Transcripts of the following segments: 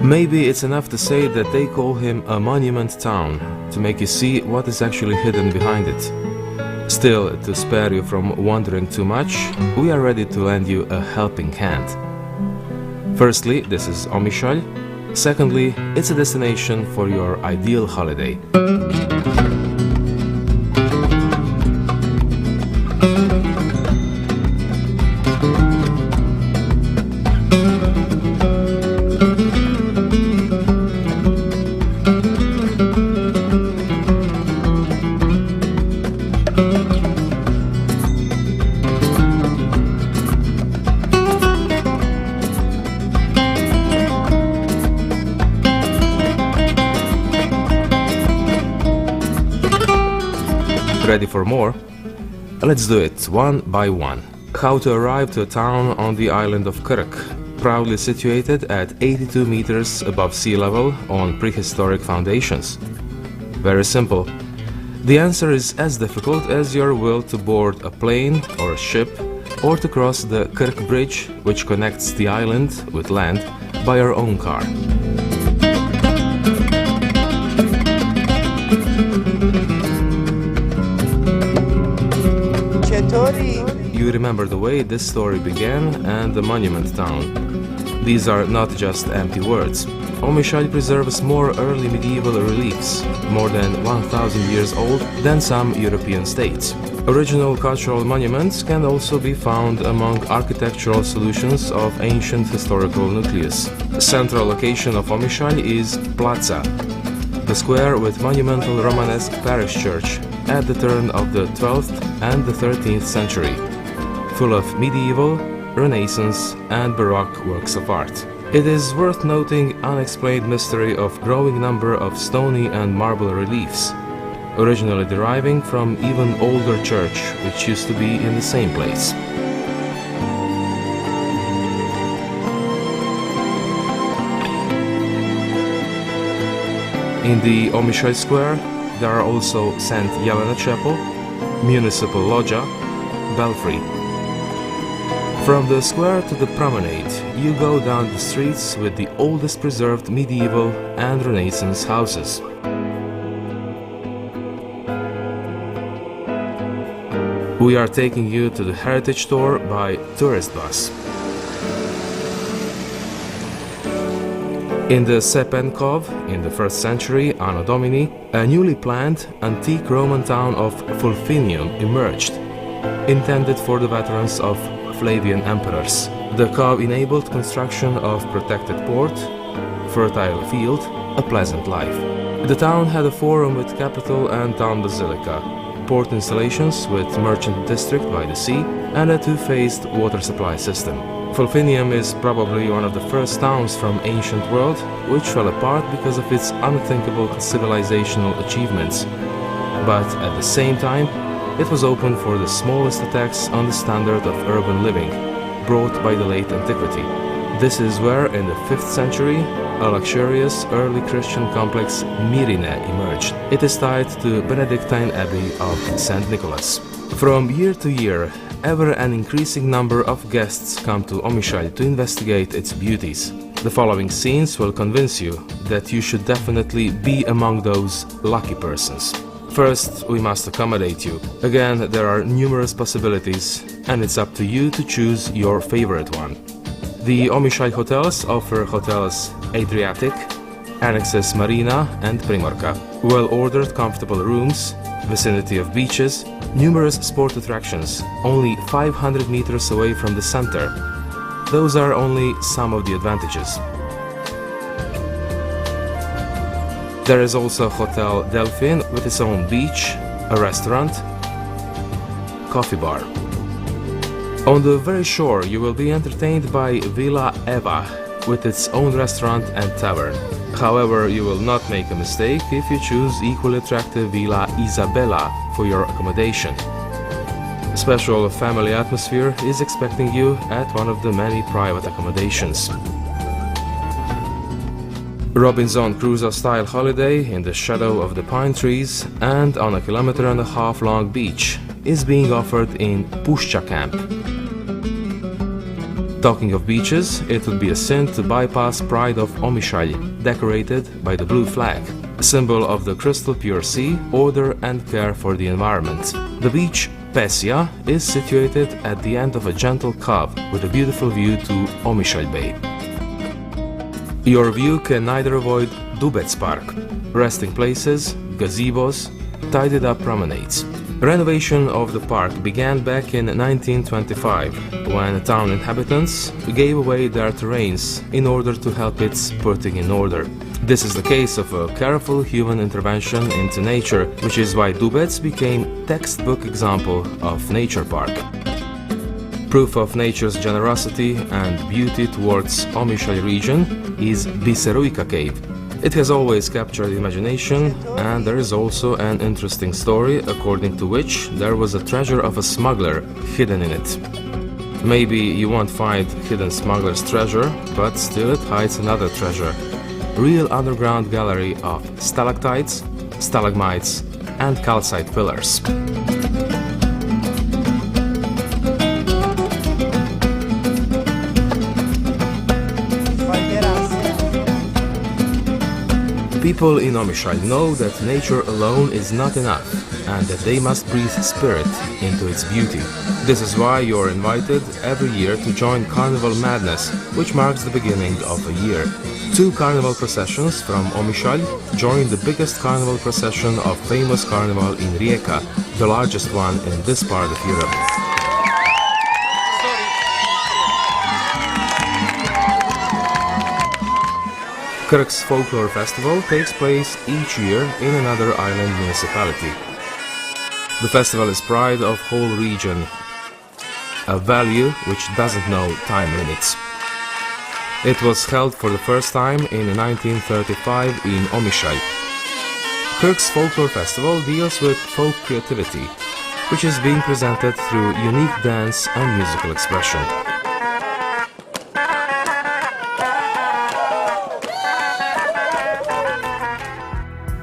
Maybe it's enough to say that they call him a monument town, to make you see what is actually hidden behind it. Still, to spare you from wondering too much, we are ready to lend you a helping hand. Firstly, this is Omišalj. Secondly, it's a destination for your ideal holiday. Ready for more? Let's do it one by one. How to arrive to a town on the island of Krk, proudly situated at 82 meters above sea level on prehistoric foundations. Very simple. The answer is as difficult as your will to board a plane or a ship, or to cross the Krk bridge, which connects the island with land, by your own car. You remember the way this story began and the monument town. These are not just empty words. Omišalj preserves more early medieval reliefs, more than 1,000 years old, than some European states. Original cultural monuments can also be found among architectural solutions of ancient historical nucleus. The central location of Omišalj is Plaza, the square with monumental Romanesque parish church at the turn of the 12th and the 13th century, full of medieval, Renaissance and Baroque works of art. It is worth noting unexplained mystery of growing number of stony and marble reliefs, originally deriving from even older church which used to be in the same place. In the Omišalj Square, there are also St. Jelena Chapel, Municipal Lodja, Belfry. From the square to the promenade, you go down the streets with the oldest preserved medieval and Renaissance houses. We are taking you to the Heritage Tour by tourist bus. In the Sepenkov, in the 1st century Anno Domini, a newly planned antique Roman town of Fulfinium emerged, intended for the veterans of Flavian emperors. The cove enabled construction of protected port, fertile field, a pleasant life. The town had a forum with capitol and town basilica, port installations with merchant district by the sea, and a two-phased water supply system. Fulfinium is probably one of the first towns from ancient world which fell apart because of its unthinkable civilizational achievements. But at the same time, it was open for the smallest attacks on the standard of urban living, brought by the late antiquity. This is where, in the 5th century, a luxurious early Christian complex Myrine emerged. It is tied to Benedictine Abbey of St. Nicholas. From year to year, ever an increasing number of guests come to Omišalj to investigate its beauties. The following scenes will convince you that you should definitely be among those lucky persons. First, we must accommodate you. Again, there are numerous possibilities, and it's up to you to choose your favorite one. The Omišalj hotels offer hotels Adriatic, annexes Marina and Primorka, well-ordered comfortable rooms, vicinity of beaches, numerous sport attractions, only 500 meters away from the center. Those are only some of the advantages. There is also Hotel Delfin with its own beach, a restaurant, coffee bar. On the very shore you will be entertained by Villa Eva with its own restaurant and tavern. However, you will not make a mistake if you choose equally attractive Villa Isabella for your accommodation. A special family atmosphere is expecting you at one of the many private accommodations. Robinson Crusoe-style holiday in the shadow of the pine trees and on a 1.5 km long beach is being offered in Pušća camp. Talking of beaches, it would be a sin to bypass Pride of Omišalj, decorated by the blue flag, a symbol of the crystal pure sea, order and care for the environment. The beach Pesia is situated at the end of a gentle cove with a beautiful view to Omišalj Bay. Your view can neither avoid Dubec Park, resting places, gazebos, tidied up promenades. Renovation of the park began back in 1925, when town inhabitants gave away their terrains in order to help its putting in order. This is the case of a careful human intervention into nature, which is why Dubec became textbook example of nature park. Proof of nature's generosity and beauty towards Omišalj region is Biserujka cave. It has always captured the imagination, and there is also an interesting story according to which there was a treasure of a smuggler hidden in it. Maybe you won't find hidden smuggler's treasure, but still it hides another treasure. Real underground gallery of stalactites, stalagmites and calcite pillars. People in Omišalj know that nature alone is not enough and that they must breathe spirit into its beauty. This is why you're invited every year to join Carnival Madness, which marks the beginning of a year. 2 carnival processions from Omišalj join the biggest carnival procession of famous carnival in Rijeka, the largest one in this part of Europe. Krk's Folklore Festival takes place each year in another island municipality. The festival is pride of whole region, a value which doesn't know time limits. It was held for the first time in 1935 in Omišalj. Krk's Folklore Festival deals with folk creativity, which is being presented through unique dance and musical expression.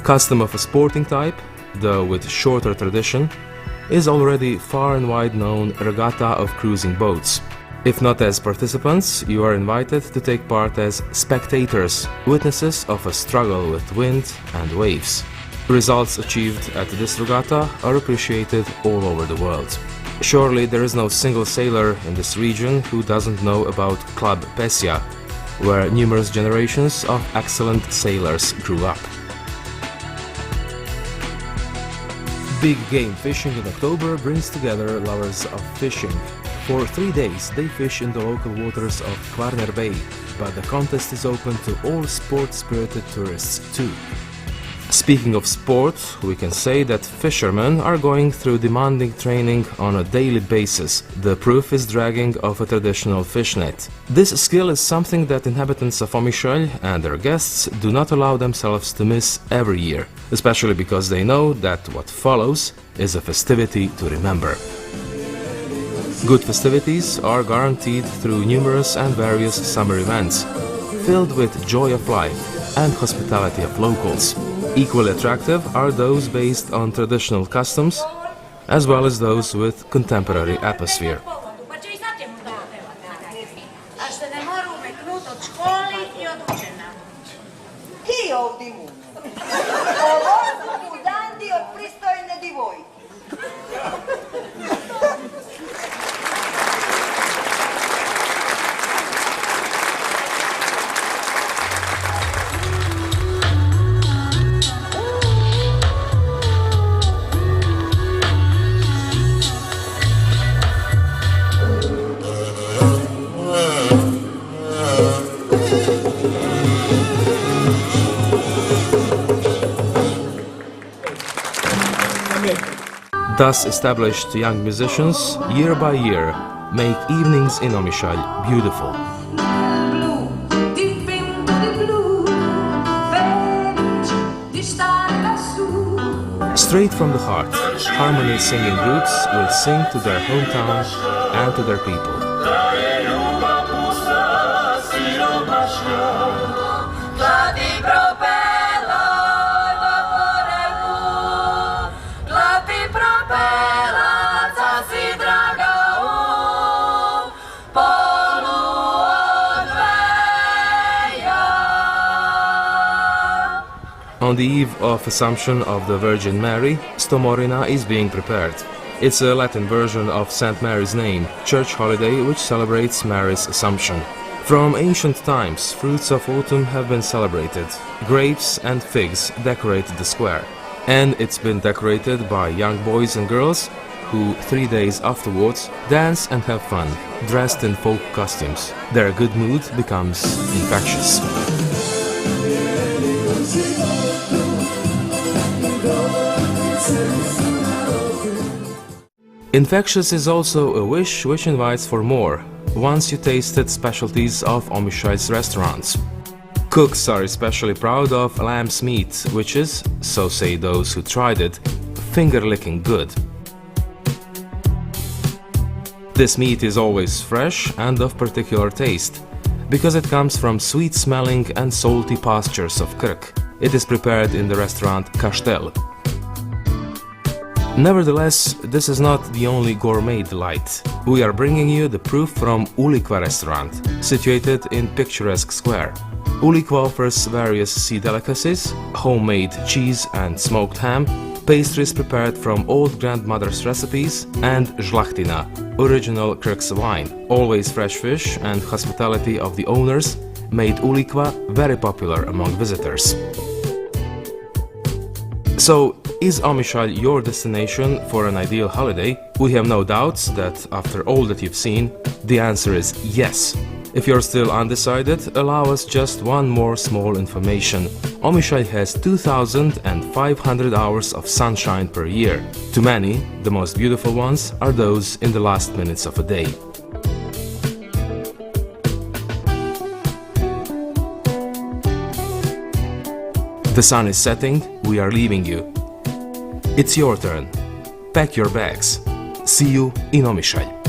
Custom of a sporting type, though with shorter tradition, is already far and wide known regatta of cruising boats. If not as participants, you are invited to take part as spectators, witnesses of a struggle with wind and waves. Results achieved at this regatta are appreciated all over the world. Surely there is no single sailor in this region who doesn't know about Club Pesia, where numerous generations of excellent sailors grew up. Big game fishing in October brings together lovers of fishing. For 3 days they fish in the local waters of Kvarner Bay, but the contest is open to all sport-spirited tourists too. Speaking of sport, we can say that fishermen are going through demanding training on a daily basis. The proof is dragging of a traditional fish net. This skill is something that inhabitants of Omišalj and their guests do not allow themselves to miss every year, especially because they know that what follows is a festivity to remember. Good festivities are guaranteed through numerous and various summer events, filled with joy of life and hospitality of locals. Equally attractive are those based on traditional customs, as well as those with contemporary atmosphere. Thus established young musicians, year by year, make evenings in Omišalj beautiful. Straight from the heart, harmony singing groups will sing to their hometown and to their people. Polu On the eve of Assumption of the Virgin Mary, Stomorina is being prepared. It's a Latin version of St. Mary's name, church holiday which celebrates Mary's Assumption. From ancient times, fruits of autumn have been celebrated. Grapes and figs decorated the square. And it's been decorated by young boys and girls who 3 days afterwards dance and have fun, dressed in folk costumes. Their good mood becomes infectious. Infectious is also a wish which invites for more, once you tasted specialties of Omišalj's restaurants. Cooks are especially proud of lamb's meat, which is, so say those who tried it, finger-licking good. This meat is always fresh and of particular taste, because it comes from sweet-smelling and salty pastures of Krk. It is prepared in the restaurant Kastel. Nevertheless, this is not the only gourmet delight. We are bringing you the proof from Ulikva restaurant, situated in picturesque square. Ulikva offers various sea delicacies, homemade cheese and smoked ham, pastries prepared from old grandmother's recipes, and žlahtina, original Krk's wine. Always fresh fish and hospitality of the owners made Ulikva very popular among visitors. So, is Omišalj your destination for an ideal holiday? We have no doubts that after all that you've seen, the answer is yes. If you're still undecided, allow us just one more small information. Omišalj has 2,500 hours of sunshine per year. To many, the most beautiful ones are those in the last minutes of a day. The sun is setting, we are leaving you. It's your turn. Pack your bags. See you in Omišalj.